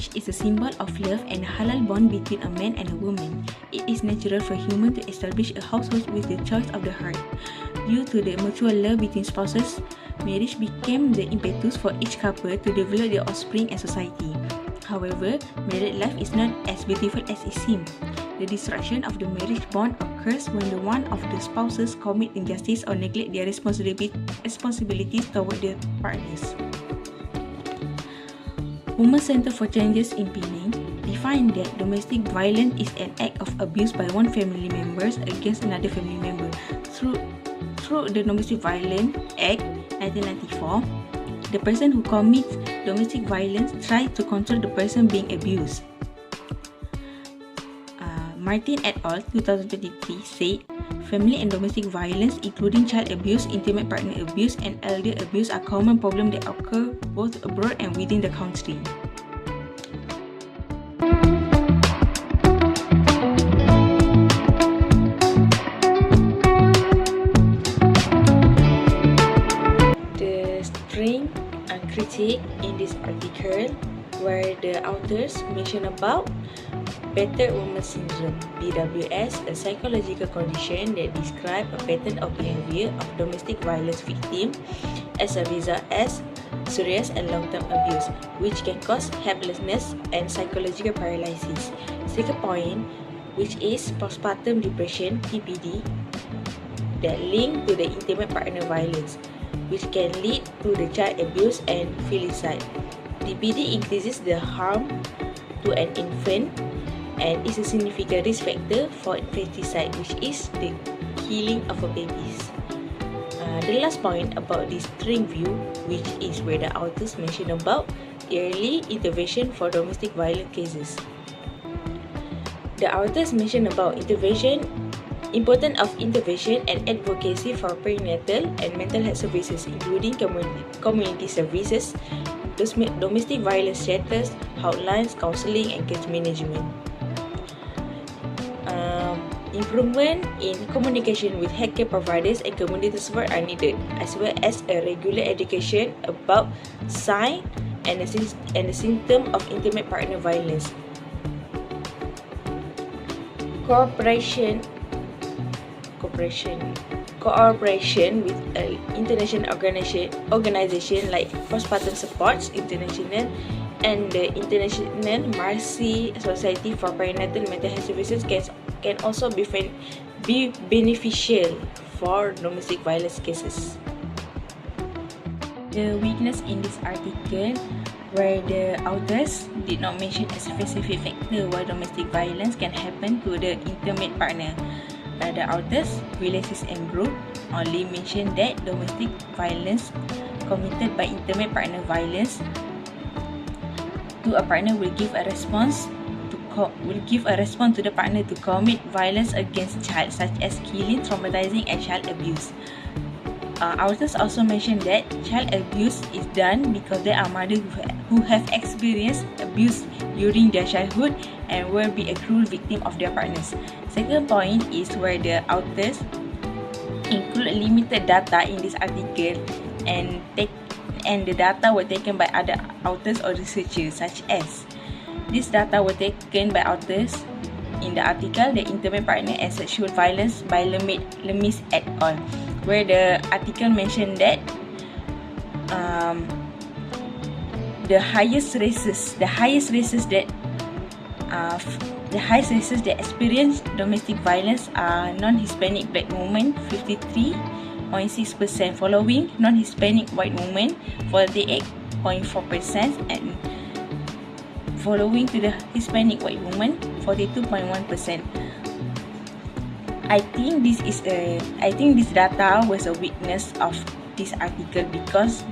Marriage is a symbol of love and a halal bond between a man and a woman. It is natural for humans to establish a household with the choice of the heart. Due to the mutual love between spouses, marriage became the impetus for each couple to develop their offspring and society. However, married life is not as beautiful as it seems. The destruction of the marriage bond occurs when the one of the spouses commit injustice or neglect their responsibilities toward their partners. Women Center for Changes in Penang define that domestic violence is an act of abuse by one family member against another family member. Through the Domestic Violence Act 1994, the person who commits domestic violence tries to control the person being abused. Martin et al. 2023 said, family and domestic violence, including child abuse, intimate partner abuse, and elder abuse are common problems that occur both abroad and within the country. The strength and critique in this article where the authors mention about Battered Woman Syndrome, BWS, a psychological condition that describes a pattern of behavior of domestic violence victims as a result of serious and long-term abuse, which can cause helplessness and psychological paralysis. Second point, which is postpartum depression, PPD, that link to the intimate partner violence, which can lead to the child abuse and filicide. PPD increases the harm to an infant and is a significant risk factor for infanticide, which is the killing of a babies. The last point about this string view, which is where the authors mention about early intervention for domestic violence cases. The authors mention about importance of intervention and advocacy for perinatal and mental health services, including community services, domestic violence shelters, hotlines, counseling, and case management. Improvement in communication with healthcare providers and community support are needed, as well as a regular education about signs and the symptom of intimate partner violence. Cooperation with international organization like Postpartum Supports International and the International Mercy Society for Perinatal Mental Health Services can also be beneficial for domestic violence cases. The weakness in this article, where the authors did not mention a specific factor why domestic violence can happen to the intimate partner. The authors, Ulysses and Brooke, only mentioned that domestic violence committed by intimate partner violence to a partner will give a response to the partner to commit violence against child, such as killing, traumatizing, and child abuse. Authors also mentioned that child abuse is done because there are mothers who have experienced abuse during their childhood and will be a cruel victim of their partners. Second point is where the authors include limited data in this article and the data were taken by other authors or researchers, such as these data were taken by authors in the article The Intimate Partner and Sexual Violence by Lemis et al., where the article mentioned that the highest races that experience domestic violence are non-Hispanic black women, 53.6%, following non-Hispanic white women, 48.4%, and following to the Hispanic white woman, 42.1%. I think this data was a weakness of this article because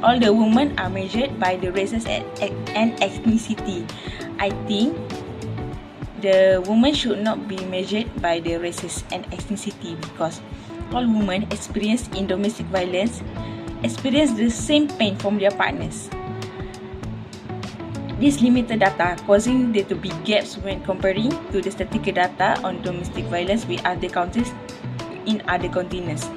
all the women are measured by the races and ethnicity. I think the women should not be measured by the races and ethnicity because all women experienced in domestic violence experience the same pain from their partners. This limited data causing there to be gaps when comparing to the statistical data on domestic violence with other countries in other continents.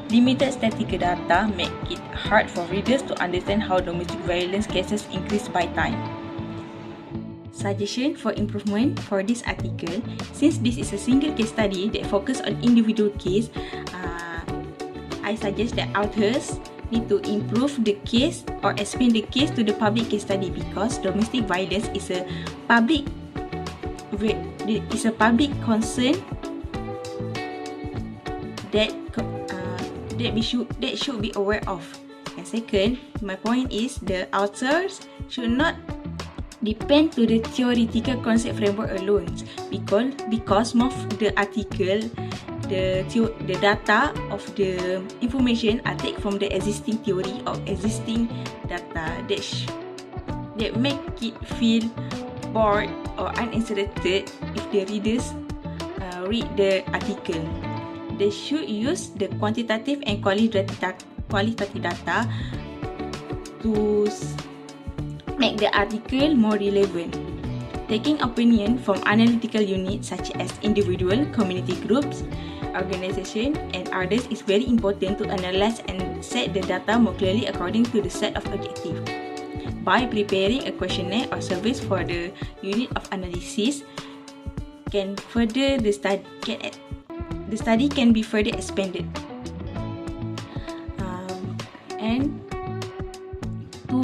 Limited statistical data make it hard for readers to understand how domestic violence cases increase by time. suggestion for improvement for this article. Since this is a single case study that focus on individual case, I suggest that authors need to improve the case or explain the case to the public case study, because domestic violence is a public concern that should be aware of. And second, my point is the authors should not depend to the theoretical concept framework alone, because most of the article, the data of the information are taken from the existing theory or existing data that make it feel bored or uninterested if the readers read the article. They should use the quantitative and qualitative data to make the article more relevant. Taking opinion from analytical units such as individual, community groups, organization, and others is very important to analyze and set the data more clearly according to the set of objectives. By preparing a questionnaire or surveys for the unit of analysis, the study can be further expanded. And to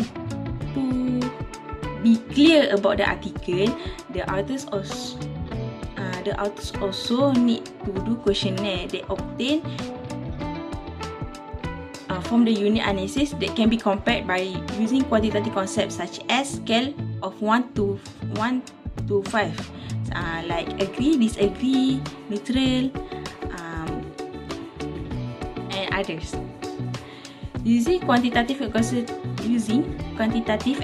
be clear about the article, the authors also need to do questionnaire they obtain from the unit analysis that can be compared by using quantitative concepts such as scale of 1 to 5, like agree, disagree, neutral, and others. Using quantitative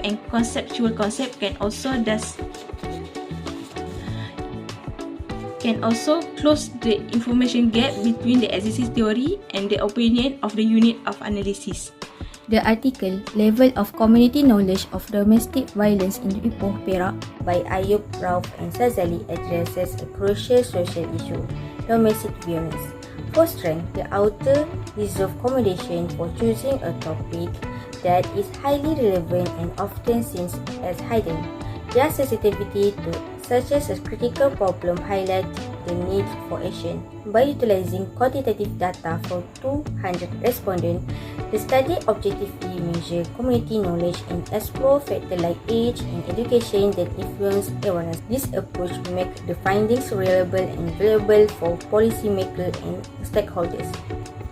and conceptual concept can also close the information gap between the existing theory and the opinion of the unit of analysis. The article Level of Community Knowledge of Domestic Violence in Ipoh, Perak by Ayub, Rauf and Sazali addresses a crucial social issue, domestic violence. For strength, the author deserves commendation for choosing a topic that is highly relevant and often seen as hidden. Their sensitivity to such as a critical problem highlights the need for action. By utilizing quantitative data from 200 respondents, the study objectively measures community knowledge and explore factors like age and education that influence awareness. This approach makes the findings reliable and valuable for policymakers and stakeholders.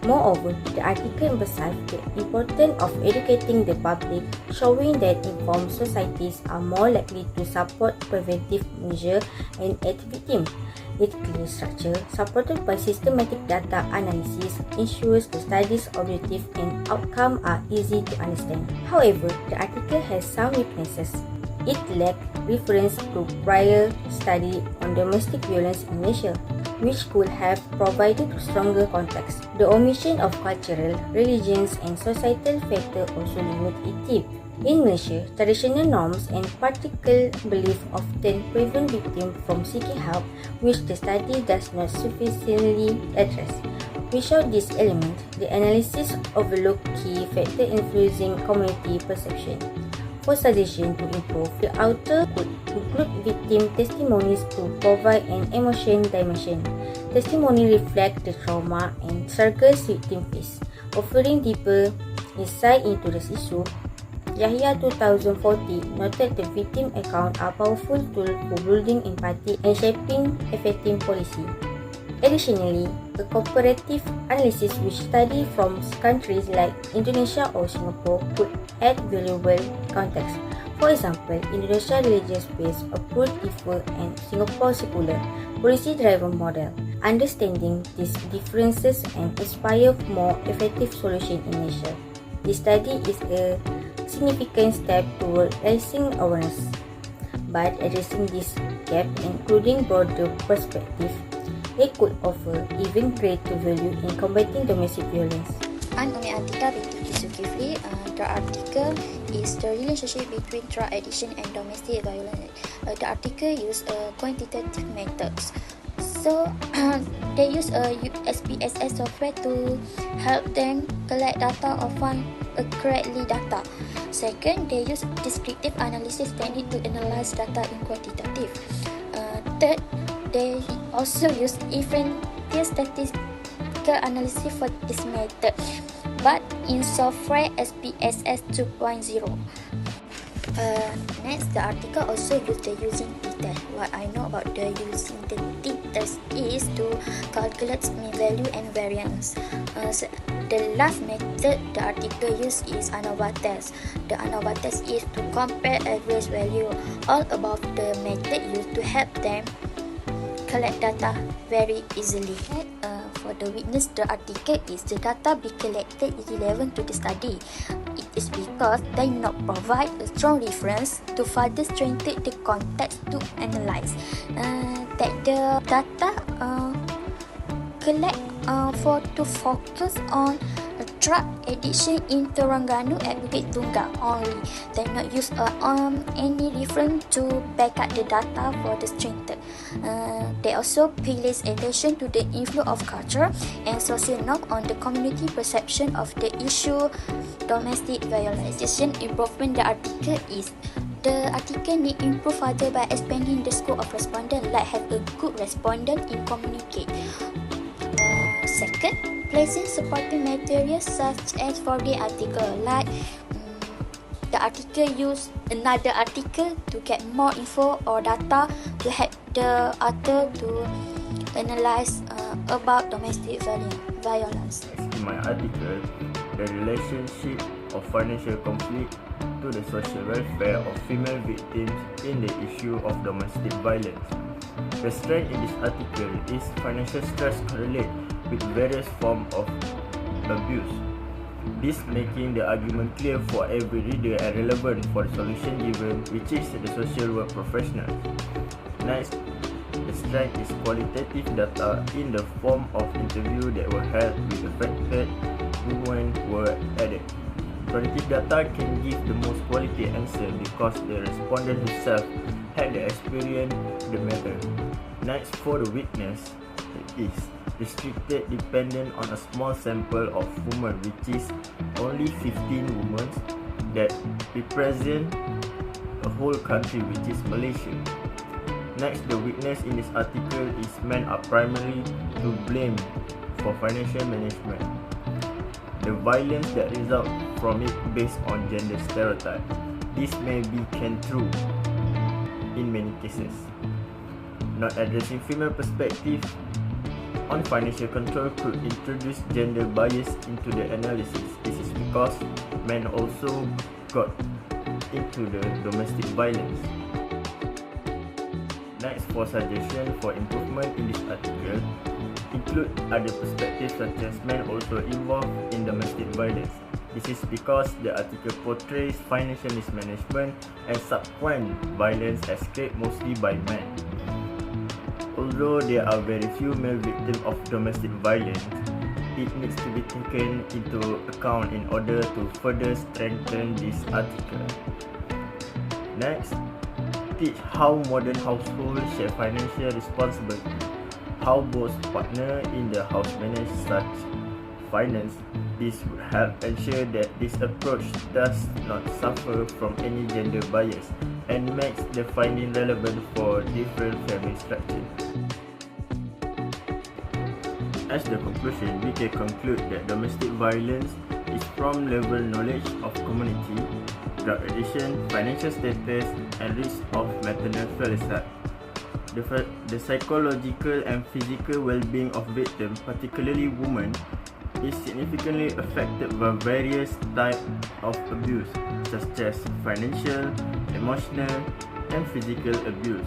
Moreover, the article emphasizes the importance of educating the public, showing that informed societies are more likely to support preventive measures and aid victims. Its clear structure, supported by systematic data analysis, ensures the study's objective and outcome are easy to understand. However, the article has some weaknesses. It lacks reference to prior study on domestic violence in Malaysia, which could have provided stronger context. The omission of cultural, religious, and societal factors also limit its depth. In Malaysia, traditional norms and practical beliefs often prevent victims from seeking help, which the study does not sufficiently address. Without this element, the analysis overlooks key factors influencing community perception. For suggestions to improve, the author could include victim testimonies to provide an emotion dimension. Testimony reflect the trauma and struggles victims face. Offering deeper insight into this issue, Yahya 2040 noted the victim accounts are powerful tools for building empathy and shaping effective policy. Additionally, a comparative analysis which study from countries like Indonesia or Singapore could add valuable context. For example, Indonesia's religious-based approach differs and Singapore's secular, policy-driven model. Understanding these differences and inspire more effective solutions in Asia. This study is a significant step toward raising awareness, but addressing this gap, including broader perspective, it could offer even greater value in combating domestic violence. I'm Umi Atika binti Zulkifli. The article is the relationship between drug addiction and domestic violence. The article uses quantitative methods. So they use a SPSS software to help them collect data or find accurately data. Second, they use descriptive analysis technique to analyze data in quantitative. Third, they also use inferential statistical analysis for this method, but in software MSS22103. Next, the article also use the using t-test. What I know about the using the t-test is to calculate mean value and variance. The last method the article use is ANOVA test. The ANOVA test is to compare average value. All above the method used to help them collect data very easily. For the witness, the article is the data be collected is relevant to the study. It is because they not provide a strong reference to further strengthen the context to analyze. That the data collect to focus on drug addiction in Terengganu at Bukit Tunggal only. They not use any reference to back up the data for the strength. They also pay less attention to the influence of culture and social norm on the community perception of the issue domestic violence. Improvement the article is the article need improve further by expanding the scope of respondent, like have a good respondent in communicate. Second, placing supporting materials such as for the article, like the article use another article to get more info or data to help the author to analyze about domestic violence. In my article, the relationship of financial conflict to the social welfare of female victims in the issue of domestic violence. The strength in this article is financial stress correlate with various forms of abuse. This making the argument clear for every reader and relevant for the solution given, which is the social work professional. Next, the strength is qualitative data in the form of interview that were held with affected women were added. Qualitative data can give the most quality answer because the respondent himself had the experience the matter. Next, for the witness, it is restricted dependent on a small sample of women, which is only 15 women that represent a whole country, which is Malaysia. Next, the witness in this article is men are primarily to blame for financial management. The violence that results from it based on gender stereotype. This may be can true in many cases. Not addressing female perspective on financial control could introduce gender bias into the analysis. This is because men also got into the domestic violence. Next, for suggestion for improvement in this article, include other perspectives such as men also involved in domestic violence. This is because the article portrays financial mismanagement and subsequent violence as created mostly by men. Although there are very few male victims of domestic violence, it needs to be taken into account in order to further strengthen this article. Next, teach how modern households share financial responsibility, how both partners in the house manage such finance. This would help ensure that this approach does not suffer from any gender bias and makes the finding relevant for different family structures. As the conclusion, we can conclude that domestic violence is from level knowledge of community, drug addiction, financial status, and risk of maternal suicide. The psychological and physical well-being of victims, particularly women, is significantly affected by various types of abuse, such as financial, emotional, and physical abuse.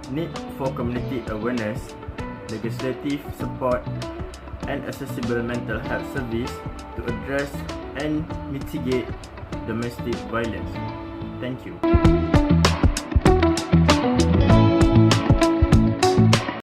Need for community awareness, legislative support, and accessible mental health service to address and mitigate domestic violence. Thank you.